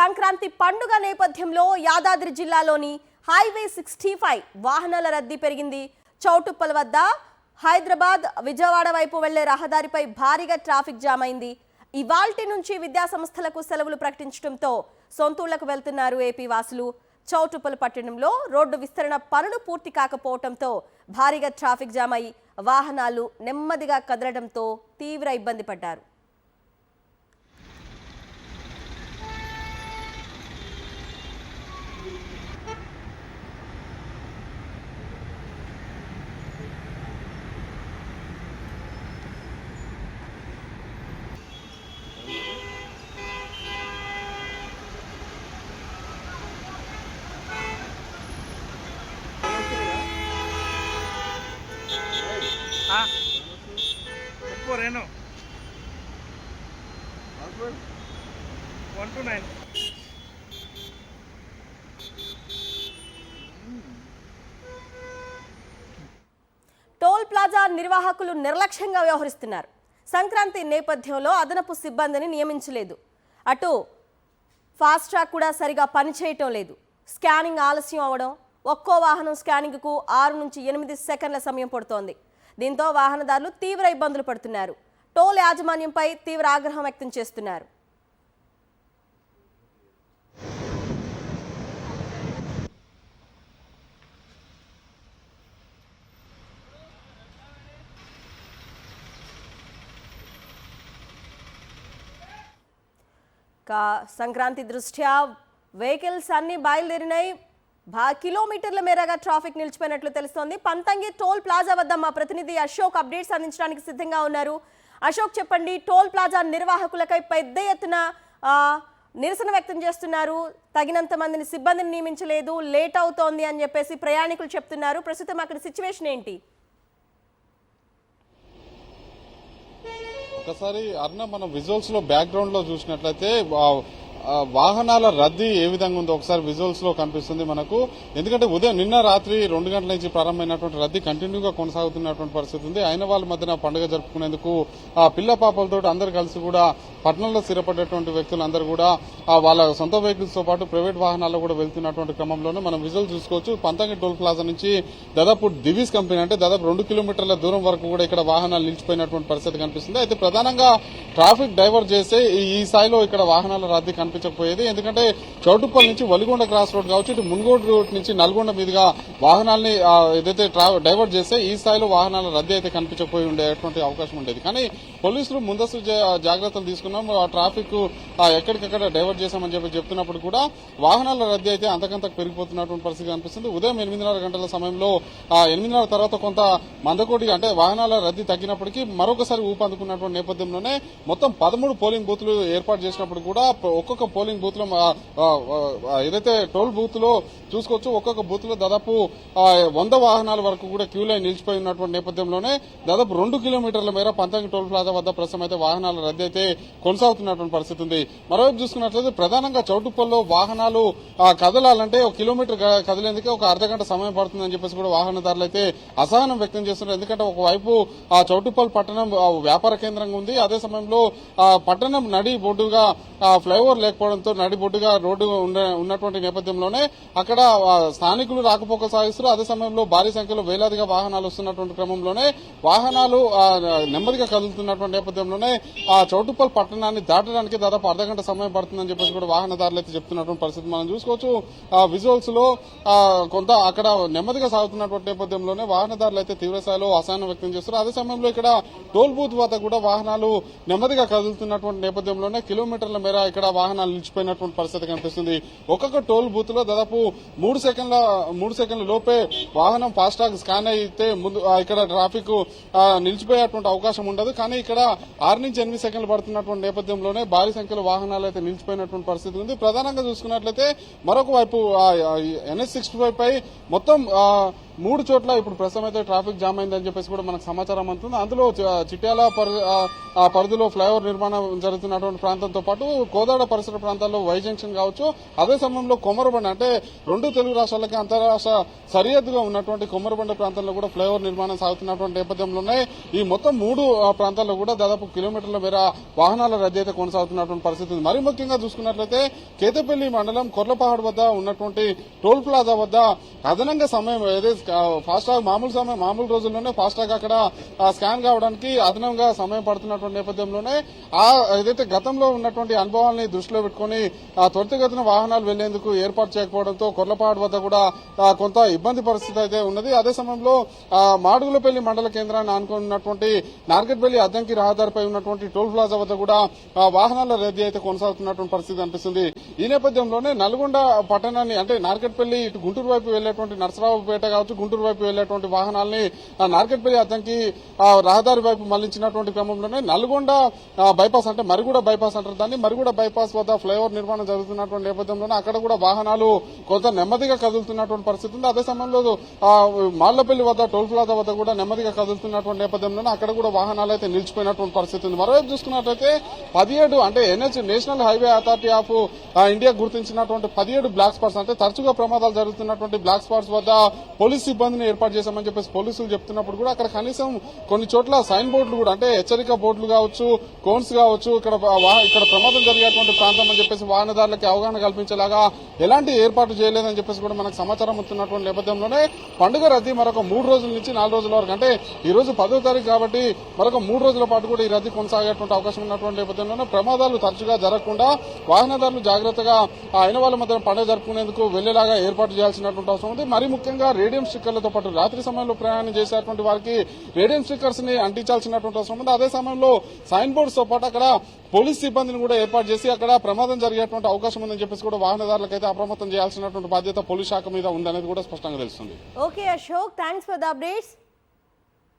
సంక్రాంతి పండుగ నేపథ్యంలో యాదాద్రి జిల్లాలోని హైవే 65 వాహనాల రద్దీ పెరిగింది. చౌటుప్పల్ వద్ద హైదరాబాద్ విజయవాడ వైపు వెళ్లే రహదారిపై భారీగా ట్రాఫిక్ జామ్ అయింది. ఇవాల్టి నుంచి విద్యా సంస్థలకు సెలవులు ప్రకటించడంతో సొంతూళ్లకు వెళ్తున్నారు ఏపీ వాసులు. చౌటుప్పల్ పట్టణంలో రోడ్డు విస్తరణ పనులు పూర్తి కాకపోవడంతో భారీగా ట్రాఫిక్ జామ్ అయి వాహనాలు నెమ్మదిగా కదలడంతో తీవ్ర ఇబ్బంది పడ్డారు. Oppo Reno 129. టోల్ ప్లాజా నిర్వాహకులు నిర్లక్ష్యంగా వ్యవహరిస్తున్నారు. సంక్రాంతి నేపథ్యంలో అదనపు సిబ్బందిని నియమించలేదు. అటు ఫాస్ట్ ట్రాక్ కూడా సరిగా పనిచేయటం లేదు. స్కానింగ్ ఆలస్యం అవడం, ఒక్కో వాహనం స్కానింగ్కు 6 నుంచి 8 సెకండ్ల సమయం పడుతోంది. దీంతో వాహనదారులు తీవ్ర ఇబ్బందులు పడుతున్నారు. టోల్ యాజమాన్యంపై తీవ్ర ఆగ్రహం వ్యక్తం చేస్తున్నారు. సంక్రాంతి దృష్ట్యా వెహికల్స్ అన్ని బయలుదేరినాయి. కిలోమీటర్ల మేరగా ట్రాఫిక్ నిలిచిపోయినట్లు తెలుస్తోంది. పంతంగి టోల్ ప్లాజా వద్ద మా ప్రతినిధి అశోక్ అప్డేట్స్ అందించడానికి సిద్ధంగా ఉన్నారు. అశోక్, చెప్పండి, టోల్ ప్లాజా నిర్వాహకులకై పెద్ద ఎత్తున నిరసన వ్యక్తం చేస్తున్నారు. తగినంత మందిని సిబ్బందిని నియమించలేదు, లేట్ అవుతోంది అని చెప్పేసి ప్రయాణికులు చెప్తున్నారు. ప్రస్తుతం అక్కడ సిచ్యువేషన్ ఏంటి? ఒకసారి అర్ణ మనం విజువల్స్ లో బ్యాక్గ్రౌండ్ లో చూసినట్లయితే వాహనాల రద్దీ ఏ విధంగా ఉందో ఒకసారి విజువల్స్ లో కనిపిస్తుంది మనకు. ఎందుకంటే ఉదయం నిన్న రాత్రి 2 గంటల నుంచి ప్రారంభమైనటువంటి రద్దీ కంటిన్యూగా కొనసాగుతున్నటువంటి పరిస్థితి ఉంది. అయిన వాళ్ళ మధ్యన పండుగ జరుపుకునేందుకు ఆ పిల్ల పాపలతో అందరు కలిసి కూడా పట్టణంలో స్థిరపడేటువంటి వ్యక్తులు అందరూ కూడా వాళ్ళ సొంత వెహికల్స్ తో పాటు ప్రైవేట్ వాహనాల్లో కూడా వెళ్తున్నటువంటి క్రమంలోనే మనం విజువల్ చూసుకోవచ్చు. పంతంగి టోల్ ప్లాజా నుంచి దాదాపు దివీస్ కంపెనీ అంటే దాదాపు 2 కిలోమీటర్ల దూరం వరకు కూడా ఇక్కడ వాహనాలు నిలిచిపోయినటువంటి పరిస్థితి కనిపిస్తుంది. అయితే ప్రధానంగా ట్రాఫిక్ డైవర్ట్ చేస్తే ఈ స్థాయిలో ఇక్కడ వాహనాల రద్దీ కనిపించకపోయేది. ఎందుకంటే చౌటుప్పల్ నుంచి వలిగొండ క్రాస్ రోడ్ కావచ్చు, ఇటు మున్గోడు రోడ్ నుంచి నల్గొండ మీదుగా వాహనాల్ని ఏదైతే డైవర్ట్ చేస్తే ఈ స్థాయిలో వాహనాల రద్దీ అయితే కనిపించకపోయి ఉండేటువంటి అవకాశం ఉండేది. కానీ పోలీసులు ముందస్తు జాగ్రత్తలు తీసుకున్నాం, ఆ ట్రాఫిక్ ఎక్కడికక్కడ డైవర్ట్ చేశామని చెప్పి చెప్తున్నప్పుడు కూడా వాహనాల రద్దీ అయితే అంతకంతకు పెరిగిపోతున్నటువంటి పరిస్థితి కనిపిస్తుంది. ఉదయం 8:30 గంటల సమయంలో 8:30 తర్వాత కొంత మందకోటి అంటే వాహనాల రద్దీ తగ్గినప్పటికీ మరొకసారి ఊపందుకున్నటువంటి నేపథ్యంలోనే మొత్తం 13 పోలింగ్ బూత్లు ఏర్పాటు చేసినప్పుడు కూడా ఒక్కొక్క పోలింగ్ బూత్ లో ఏదైతే టోల్ బూత్ లో చూసుకోవచ్చు, ఒక్కొక్క బూత్ లో దాదాపు 100 వాహనాల వరకు కూడా క్యూ లైన్ నిలిచిపోయి ఉన్నటువంటి నేపథ్యంలోనే దాదాపు 2 కిలోమీటర్ల మేర పంతంగి టోల్ ప్లాజా వద్ద ప్రస్తుతం అయితే వాహనాల రద్దీ అయితే కొనసాగుతున్నటువంటి పరిస్థితి ఉంది. మరోవైపు చూసుకున్నట్లయితే ప్రధానంగా చౌటుప్పల్లో వాహనాలు కదలాలంటే 1 కిలోమీటర్ కదిలేందుకే ఒక అర్ధగంట సమయం పడుతుందని చెప్పేసి కూడా వాహనదారులు అయితే అసహనం వ్యక్తం చేస్తున్నారు. ఎందుకంటే ఒకవైపు చౌటుప్పల్ పట్టణం వ్యాపార కేంద్రంగా ఉంది, అదే సమయంలో పట్టణం నడి బొడ్డుగా ఫ్లైఓవర్ లేకపోవడంతో నడిబొడ్డుగా రోడ్డు ఉన్నటువంటి నేపథ్యంలోనే అక్కడ స్థానికులు రాకపోక సాగిస్తారు. అదే సమయంలో భారీ సంఖ్యలో వేలాదిగా వాహనాలు వస్తున్నటువంటి క్రమంలోనే వాహనాలు నెమ్మదిగా కదులుతున్నటువంటి నేపథ్యంలోనే ఆ చౌటుప్పల్ పట్టణాన్ని దాటడానికి దాదాపు అర్ధగంట సమయం పడుతుందని చెప్పేసి కూడా వాహనదారులు అయితే చెప్తున్నటువంటి పరిస్థితి మనం చూసుకోవచ్చు. విజువల్స్ లో కొంత అక్కడ నెమ్మదిగా సాగుతున్నటువంటి నేపథ్యంలోనే వాహనదారులు అయితే తీవ్రస్థాయిలో అసహనం వ్యక్తం చేస్తారు. అదే సమయంలో ఇక్కడ టోల్ బూత్ వద్ద కూడా వాహనాలు నెమ్మదిగా కదులుతున్నటువంటి నేపథ్యంలోనే కిలోమీటర్ల మేర ఇక్కడ వాహనాలు నిలిచిపోయినటువంటి పరిస్థితి కనిపిస్తుంది. ఒక్కొక్క టోల్ బూత్ లో దాదాపు 3 సెకండ్ల లోపే వాహనం ఫాస్టాగ్ స్కాన్ అయితే ముందు ఇక్కడ ట్రాఫిక్ నిలిచిపోయేటువంటి అవకాశం ఉండదు. కానీ ఇక్కడ 6 నుంచి 8 సెకండ్లు పడుతున్నటువంటి నేపథ్యంలోనే భారీ సంఖ్యలో వాహనాలు అయితే నిలిచిపోయినటువంటి పరిస్థితి ఉంది. ప్రధానంగా చూసుకున్నట్లయితే మరొక వైపు NH65 పై మొత్తం 3 చోట్ల ఇప్పుడు ప్రస్తుతం అయితే ట్రాఫిక్ జామ్ అయిందని చెప్పేసి కూడా మనకు సమాచారం అందుతుంది. అందులో చిట్యాల పరిధిలో ఫ్లైఓవర్ నిర్మాణం జరుగుతున్నటువంటి ప్రాంతంతో పాటు కోదాడ పరిసర ప్రాంతాల్లో వై జంక్షన్ కావచ్చు, అదే సమయంలో కొమరబండ అంటే 2 తెలుగు రాష్ట్రాలకి అంతర్రాష్ట్ర సరిహద్దుగా ఉన్నటువంటి కొమరబండ ప్రాంతంలో కూడా ఫ్లైఓవర్ నిర్మాణం సాగుతున్నటువంటి నేపథ్యంలోనే ఈ మొత్తం 3 ప్రాంతాల్లో కూడా దాదాపు కిలోమీటర్ల మేర వాహనాల రద్దీ అయితే కొనసాగుతున్నటువంటి పరిస్థితి ఉంది. మరి ముఖ్యంగా చూసుకున్నట్లయితే కేతపల్లి మండలం కొర్లపహాడ్ వద్ద ఉన్నటువంటి టోల్ ప్లాజా వద్ద అదనంగా సమయం ఫాస్టాగ్ మామూలు రోజుల్లోనే ఫాస్టాగ్ అక్కడ స్కాన్ కావడానికి అదనంగా సమయం పడుతున్నటువంటి నేపథ్యంలోనే ఏదైతే గతంలో ఉన్నటువంటి అనుభవాల్ని దృష్టిలో పెట్టుకుని త్వరితగతిన వాహనాలు వెళ్లేందుకు ఏర్పాటు చేయకపోవడంతో కొర్లపహాడ్ వద్ద కూడా కొంత ఇబ్బంది పరిస్థితి అయితే ఉన్నది. అదే సమయంలో మాడుగులపల్లి మండల కేంద్రాన్ని ఆనుకున్నటువంటి నార్కెట్పల్లి అద్దంకి రహదారిపై ఉన్నటువంటి టోల్ ప్లాజా వద్ద కూడా వాహనాల రద్దీ అయితే కొనసాగుతున్నటువంటి పరిస్థితి అనిపిస్తుంది. ఈ నేపథ్యంలోనే నల్గొండ పట్టణాన్ని అంటే నార్కెట్పల్లి ఇటు గుంటూరు వైపు వెళ్లేటువంటి నర్సరావుపేట కావచ్చు, గుంటూరు వైపు వెళ్లేటువంటి వాహనాలని నార్కెట్పల్లి అద్దంకి రహదారి వైపు మళ్లించినటువంటి క్రమంలోనే నల్గొండ బైపాస్ అంటే మరిగూడ బైపాస్ అంటారు దాన్ని, మరిగూడ బైపాస్ వద్ద ఫ్లైఓవర్ నిర్మాణం జరుగుతున్నటువంటి నేపథ్యంలోనే అక్కడ కూడా వాహనాలు కొంత నెమ్మదిగా కదులుతున్నటువంటి పరిస్థితి ఉంది. అదే సమయంలో మాళ్లపల్లి వద్ద టోల్ ప్లాజా వద్ద కూడా నెమ్మదిగా కదులుతున్నటువంటి నేపథ్యంలోనే అక్కడ కూడా వాహనాలు అయితే నిలిచిపోయినటువంటి పరిస్థితి ఉంది. మరోవైపు చూసుకున్నట్లయితే 17 అంటే national highway authority of India గుర్తించినటువంటి 17 బ్లాక్ స్పాట్స్ అంటే తరచుగా ప్రమాదాలు జరుగుతున్నటువంటి బ్లాక్ స్పాట్స్ వద్ద పోలీస్ సిబ్బందిని ఏర్పాటు చేశామని చెప్పేసి పోలీసులు చెప్తున్నప్పుడు కూడా అక్కడ కనీసం కొన్ని చోట్ల సైన్ బోర్డులు కూడా అంటే హెచ్చరిక బోర్డులు కావచ్చు, కోన్స్ కావచ్చు, ఇక్కడ ప్రమాదం జరిగేటువంటి ప్రాంతం అని చెప్పేసి వాహనదారులకి అవగాహన కల్పించేలాగా ఎలాంటి ఏర్పాటు చేయలేదని చెప్పేసి కూడా మనకు సమాచారం వస్తున్నటువంటి నేపథ్యంలోనే పండుగ రద్దీ మరొక 3 రోజుల నుంచి 4 రోజుల వరకు అంటే ఈ రోజు 10వ తారీఖు కాబట్టి మరొక 3 రోజుల పాటు కూడా ఈ రద్దీ కొనసాగేటువంటి అవకాశం ఉన్నటువంటి నేపథ్యంలోనే ప్రమాదాలు తరచుగా జరగకుండా వాహనదారులు జాగ్రత్తగా అయిన వాళ్ళ మధ్య పండుగ జరుపుకునేందుకు వెళ్లేలాగా ఏర్పాటు చేయాల్సినటువంటి అవసరం ఉంది. మరి ముఖ్యంగా రేడియం స్టిక్కర్లతో పాటు రాత్రి సమయంలో ప్రయాణం చేసేటువంటి వారికి రేడియం స్టిక్కర్స్ ని అంటించాల్సినటువంటి అవసరం ఉంది. అదే సమయంలో సైన్ బోర్డ్స్ తో పాటు అక్కడ పోలీస్ సిబ్బందిని కూడా ఏర్పాటు చేసి అక్కడ ప్రమాదం జరిగేటువంటి అవకాశం ఉందని చెప్పేసి కూడా వాహనదారులకైతే అప్రమత్తం చేయాల్సినటువంటి బాధ్యత పోలీస్ శాఖ మీద ఉందనేది కూడా స్పష్టంగా తెలుస్తుంది. Okay Ashok, thanks for the updates.